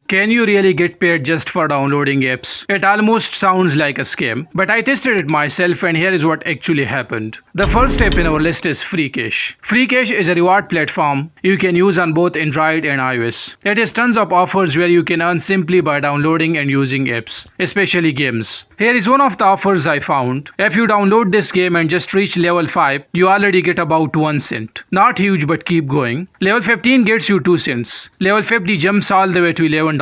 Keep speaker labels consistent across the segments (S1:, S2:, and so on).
S1: Can you really get paid just for downloading apps? It almost sounds like a scam, but I tested it myself and here is what actually happened. The first step in our list is Freecash. Freecash is a reward platform you can use on both Android and iOS. It has tons of offers where you can earn simply by downloading and using apps, especially games. Here is one of the offers I found. If you download this game and just reach level 5, you already get about 1 cent. Not huge, but keep going. Level 15 gets you 2 cents. Level 50 jumps all the way to $11.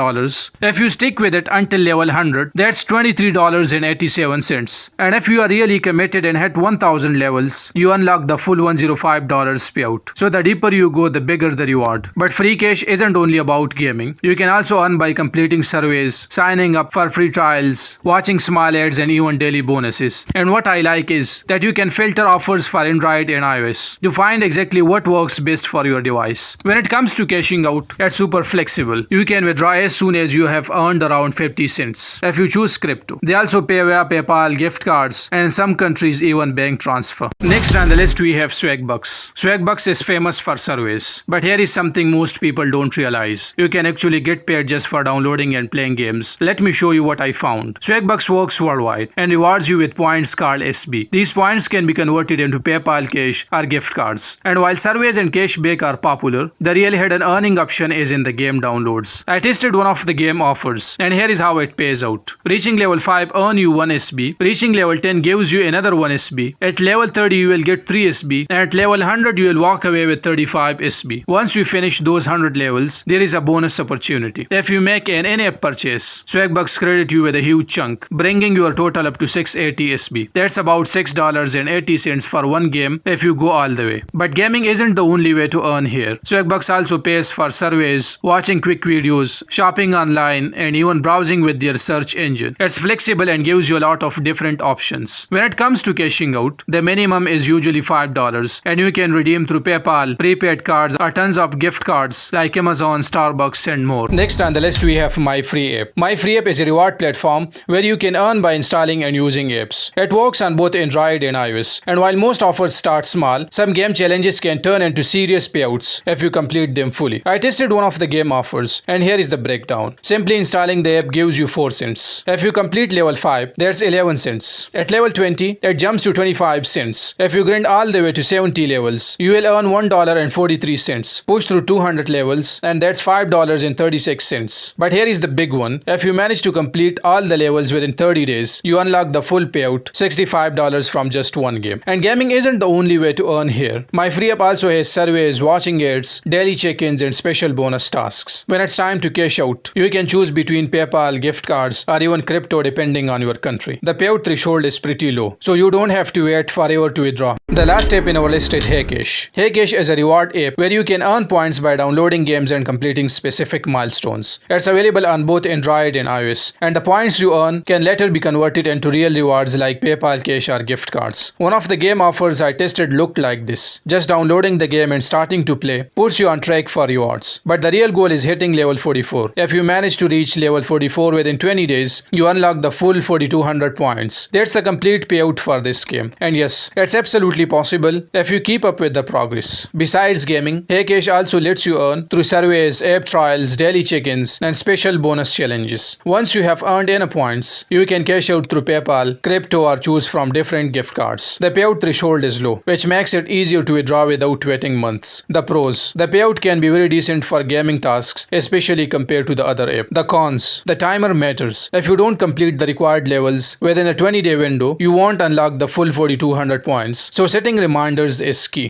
S1: If you stick with it until level 100, that's $23.87. And if you are really committed and hit 1000 levels, you unlock the full $105 payout. So the deeper you go, the bigger the reward. But Freecash isn't only about gaming. You can also earn by completing surveys, signing up for free trials, watching small ads, and even daily bonuses. And what I like is that you can filter offers for Android and iOS to find exactly what works best for your device. When it comes to cashing out, it's super flexible. You can withdraw as soon as you have earned around 50 cents if you choose crypto. They also pay via PayPal, gift cards, and in some countries even bank transfer. Next on the list we have Swagbucks. Swagbucks is famous for surveys, but here is something most people don't realize. You can actually get paid just for downloading and playing games. Let me show you what I found. Swagbucks works worldwide and rewards you with points called SB. These points can be converted into PayPal cash or gift cards. And while surveys and cashback are popular, the real hidden earning option is in the game downloads. I tested one of the game offers, and here is how it pays out. Reaching level 5 earn you 1 SB. Reaching level 10 gives you another 1 SB. At level 30 you will get 3 SB, and at level 100 you will walk away with 35 SB. Once you finish those 100 levels, there is a bonus opportunity. If you make an in-app purchase, Swagbucks credit you with a huge chunk, bringing your total up to 680 SB. That's about $6.80 for one game if you go all the way. But gaming isn't the only way to earn here. Swagbucks also pays for surveys, watching quick videos, shopping online, and even browsing with their search engine. It's flexible and gives you a lot of different options. When it comes to cashing out, the minimum is usually $5, and you can redeem through PayPal, prepaid cards, or tons of gift cards like Amazon, Starbucks, and more. Next on the list we have MyFreeApp. MyFreeApp is a reward platform where you can earn by installing and using apps. It works on both Android and iOS, and while most offers start small, some game challenges can turn into serious payouts if you complete them fully. I tested one of the game offers, and here is the breakdown. Simply installing the app gives you 4 cents. If you complete level 5, that's 11 cents. At level 20, it jumps to 25 cents. If you grind all the way to 70 levels, you will earn $1.43. Push through 200 levels, and that's $5.36. But here is the big one. If you manage to complete all the levels within 30 days, you unlock the full payout, $65 from just one game. And gaming isn't the only way to earn here. MyFreeApp also has surveys, watching ads, daily check-ins, and special bonus tasks. When it's time to cash out, you can choose between PayPal, gift cards, or even crypto depending on your country. The payout threshold is pretty low, so you don't have to wait forever to withdraw. The last step in our list is HeyCash. HeyCash is a reward app where you can earn points by downloading games and completing specific milestones. It's available on both Android and iOS, and the points you earn can later be converted into real rewards like PayPal cash or gift cards. One of the game offers I tested looked like this. Just downloading the game and starting to play puts you on track for rewards. But the real goal is hitting level 44. If you manage to reach level 44 within 20 days, you unlock the full 4200 points. That's the complete payout for this game. And yes, it's absolutely possible if you keep up with the progress. Besides gaming, HeyCash also lets you earn through surveys, app trials, daily check-ins, and special bonus challenges. Once you have earned enough points, you can cash out through PayPal, crypto, or choose from different gift cards. The payout threshold is low, which makes it easier to withdraw without waiting months. The pros: the payout can be very decent for gaming tasks, especially compared to the other app. The cons: the timer matters. If you don't complete the required levels within a 20-day window, you won't unlock the full 4200 points. So setting reminders is key.